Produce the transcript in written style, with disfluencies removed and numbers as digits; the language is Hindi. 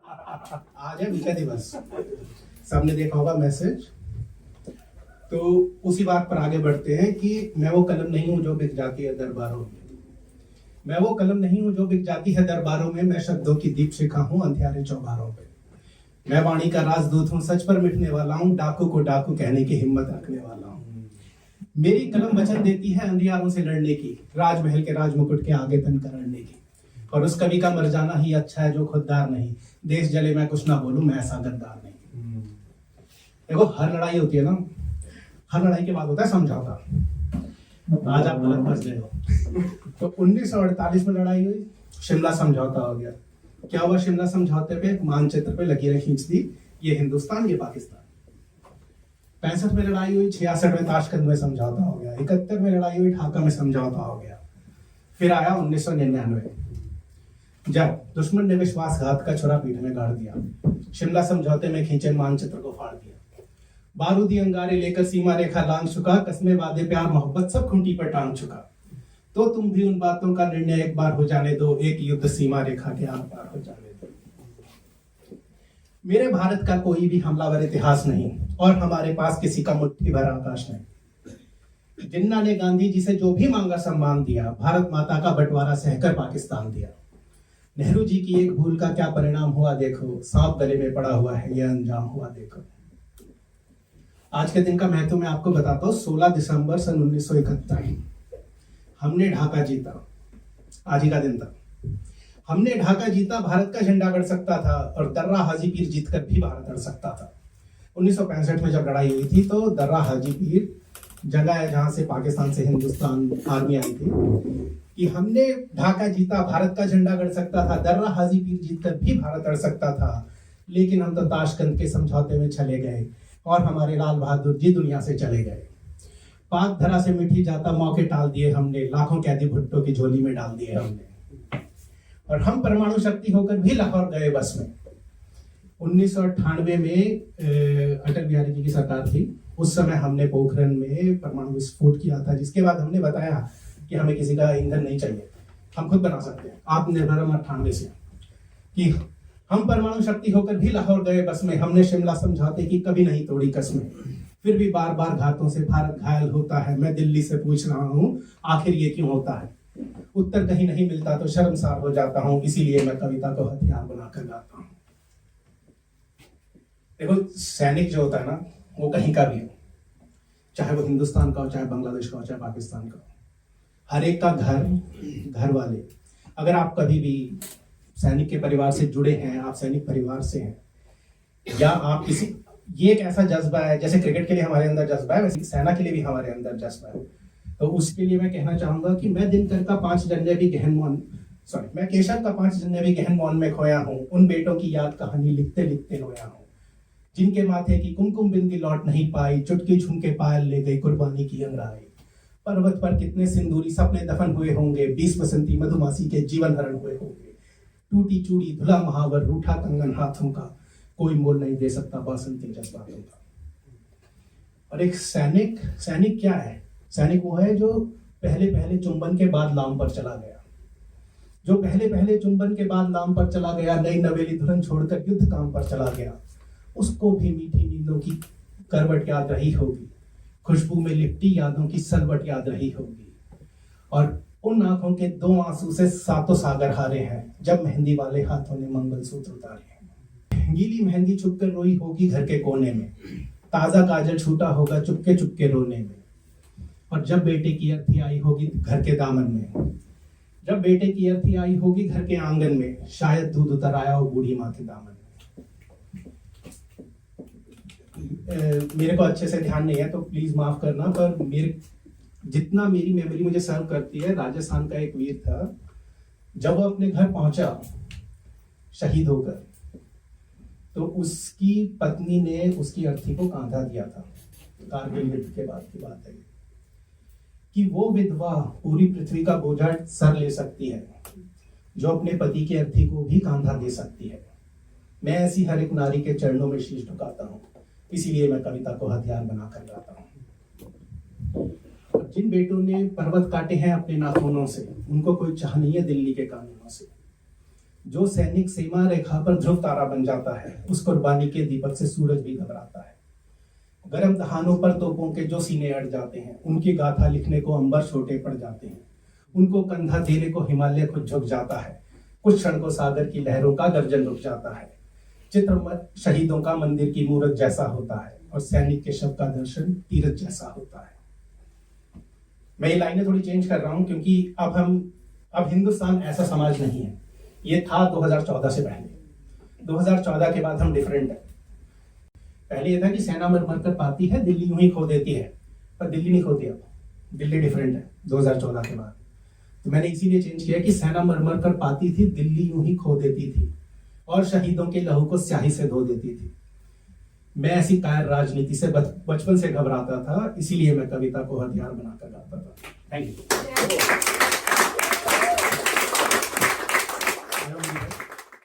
आज है विजय दिवस, सबने देखा होगा मैसेज। तो उसी बात पर आगे बढ़ते हैं कि मैं वो कलम नहीं हूं जो बिक जाती है दरबारों में। मैं वो कलम नहीं हूं जो बिक जाती है दरबारों में, मैं शब्दों की दीप शिखा हूं अंधियारे चौबारों पे। मैं वाणी का राजदूत हूं, सच पर मिटने वाला हूं, डाकू को डाकू कहने की हिम्मत रखने वाला हूं। मेरी कलम वचन देती है अंधियारों से लड़ने की, राजमहल के राजमुकुट के आगे तन करने की। और उस कवि का मर जाना ही अच्छा है जो खुददार नहीं, देश जले मैं कुछ ना बोलूं, मैं ऐसा गद्दार नहीं। देखो, हर लड़ाई होती है ना, हर लड़ाई के बाद होता है समझौता। आज आप गलत फंस गए हो। तो 1948 में लड़ाई हुई, शिमला समझौता हो गया। क्या हुआ शिमला समझौते पे? मानचित्र पे लकीरें खींच दी, ये हिंदुस्तान ये पाकिस्तान। 65 में लड़ाई हुई, 66 में ताशकंद में समझौता हो गया, 71 में लड़ाई हुई, ढाका में समझौता हो गया। फिर आया 1999, जब दुश्मन ने विश्वासघात का छुरा पीठ में गाड़ दिया, शिमला समझौते में खींचे मानचित्र को फाड़ दिया। बारूदी अंगारे लेकर सीमा रेखा लांघ चुका, कस्मे वादे प्यार मोहब्बत सब खूंटी पर टांग चुका। तो तुम भी उन बातों का निर्णय एक बार हो जाने दो, एक युद्ध सीमा रेखा के आर पार हो जाने दो। मेरे भारत का कोई भी हमलावर इतिहास नहीं, और हमारे पास किसी का मुट्ठी भर आकाश नहीं। जिन्ना ने गांधी जी से जो भी मांगा सम्मान दिया, भारत माता का बंटवारा सहकर पाकिस्तान दिया। नेहरू जी की एक भूल का क्या परिणाम हुआ देखो, सांप गले में पड़ा हुआ है यह अंजाम हुआ देखो। आज के दिन का महत्व मैं आपको बताता हूँ। 16 दिसंबर सन 1971 हमने ढाका जीता। आज ही का दिन था। हमने ढाका जीता, भारत का झंडा गड़ सकता था और दर्रा हाजीपीर जीतकर भी भारत अड़ सकता था। 1965 में जब लड़ाई हुई थी तो दर्रा हाजीपीर जगह है जहां से पाकिस्तान से हिंदुस्तान आर्मी आई थी, कि हमने ढाका जीता, भारत का झंडा गड़ सकता था, दर्रा हाजीपीर जीतकर भी भारत अड़ सकता था। लेकिन हम तो ताशकंद के समझौते में चले गए और हमारे लाल बहादुर जी दुनिया से चले गए। पाक धरा से मिठी जाता मौके टाल दिए हमने, लाखों कैदी भुट्टो की झोली में डाल दिए हमने। और हम परमाणु शक्ति होकर भी लाहौर गए बस में। 1998 में अटल बिहारी जी की सरकार थी, उस समय हमने पोखरण में परमाणु विस्फोट किया था, जिसके बाद हमने बताया कि हमें किसी का ईंधन नहीं चाहिए, हम खुद बना सकते हैं। आत्मनिर्भर हम 98 से, कि हम परमाणु शक्ति होकर भी लाहौर गए बस में। हमने शिमला समझौते की कभी नहीं तोड़ी कस्में, फिर भी बार बार घातों से भारत घायल होता है। मैं दिल्ली से पूछ रहा हूँ आखिर ये क्यों होता है? उत्तर कहीं नहीं मिलता तो शर्मसार हो जाता हूँ, इसीलिए मैं कविता को हथियार बनाकर गाता हूँ। देखो, सैनिक जो होता है ना, वो कहीं का भी हो, चाहे वो हिंदुस्तान का हो, चाहे बांग्लादेश का हो, चाहे पाकिस्तान का हो, हर एक का घर वाले। अगर आप कभी भी सैनिक के परिवार से जुड़े हैं, आप सैनिक परिवार से हैं, या आप किसी, ये एक ऐसा जज्बा है, जैसे क्रिकेट के लिए हमारे अंदर जज्बा है, वैसे सेना के लिए भी हमारे अंदर जज्बा है। तो उसके लिए मैं कहना चाहूंगा कि मैं दिनकर का 5 जनवरी गहन मौन, मैं केशव का 5 जनवरी गहन मौन में खोया हूँ। उन बेटों की याद कहानी लिखते लिखते रोया हूँ, जिनके माथे की कुमकुम बिंदी लौट नहीं पाई, चुटकी झुमके पायल ले गई कुर्बानी की अंगड़ाई। पर्वत पर कितने सिंदूरी सपने दफन हुए होंगे, 20 बसंती मधुमासी के जीवन हरण हुए होंगे। टूटी चूड़ी धुला महावर, रूठा कंगन हाथों का, कोई मोल नहीं दे सकता बासंती जज्बातों का। और एक सैनिक क्या है? सैनिक वो है जो पहले पहले चुंबन के बाद लाम पर चला गया, जो पहले पहले चुंबन के बाद लाम पर चला गया, नई नवेली धुरन छोड़कर युद्ध काम पर चला गया। उसको भी मीठी नींदों की करवट याद रही होगी, खुशबू में लिपटी यादों की सलवट याद रही होगी। और उन आंखों के 2 आंसू से 7 सागर हारे हैं, जब मेहंदी वाले हाथों ने मंगलसूत्र उतारे हैं। गीली मेहंदी छुपकर रोई होगी घर के कोने में, ताजा काजल छूटा होगा चुपके चुपके रोने में। और जब बेटे की अर्थी आई होगी घर के दामन में, जब बेटे की अर्थी आई होगी घर के आंगन में, शायद दूध उतर आया हो बूढ़ी माँ के दामन में। मेरे को अच्छे से ध्यान नहीं है तो प्लीज माफ करना, पर जितना मेरी मेमोरी मुझे सर्व करती है, राजस्थान का एक वीर था, जब वो अपने घर पहुंचा शहीद होकर, तो उसकी पत्नी ने उसकी अर्थी को कांधा दिया था। कारगिल युद्ध के बाद की बात है कि वो विधवा पूरी पृथ्वी का बोझा सर ले सकती है जो अपने पति की अर्थी को भी कांधा दे सकती है। मैं ऐसी हर एक नारी के चरणों में शीश झुकाता हूँ, इसीलिए मैं कविता को हथियार बनाकर गाता हूँ। जिन बेटों ने पर्वत काटे हैं अपने नाखूनों से, उनको कोई चाह नहीं है दिल्ली के कानूनों से। जो सैनिक सीमा रेखा पर ध्रुव तारा बन जाता है, उस कुर्बानी के दीपक से सूरज भी घबराता है। गर्म दहानों पर तोपों के जो सीने अड़ जाते हैं, उनकी गाथा लिखने को अंबर छोटे पड़ जाते हैं। उनको कंधा देने को हिमालय खुद झुक जाता है। कुछ क्षण को सागर की लहरों का गर्जन रुक जाता है। चित्र शहीदों का मंदिर की मूरत जैसा होता है और सैनिक के शव का दर्शन तीरथ जैसा होता है। मैं ये लाइनें थोड़ी चेंज कर रहा हूं क्योंकि अब हिंदुस्तान ऐसा समाज नहीं है। ये था 2014 से पहले। 2014 के बाद हम डिफरेंट है। पहले ये था कि सेना मर मर कर पाती है, दिल्ली यूं ही खो देती है, पर दिल्ली नहीं खोती। अब दिल्ली डिफरेंट है 2014 के बाद। तो मैंने इसीलिए चेंज किया कि सेना मर मर कर पाती थी, दिल्ली यूं ही खो देती थी और शहीदों के लहू को स्याही से धो देती थी। मैं ऐसी कायर राजनीति से बचपन से घबराता था, इसीलिए मैं कविता को हथियार बनाकर गाता था। Thank you.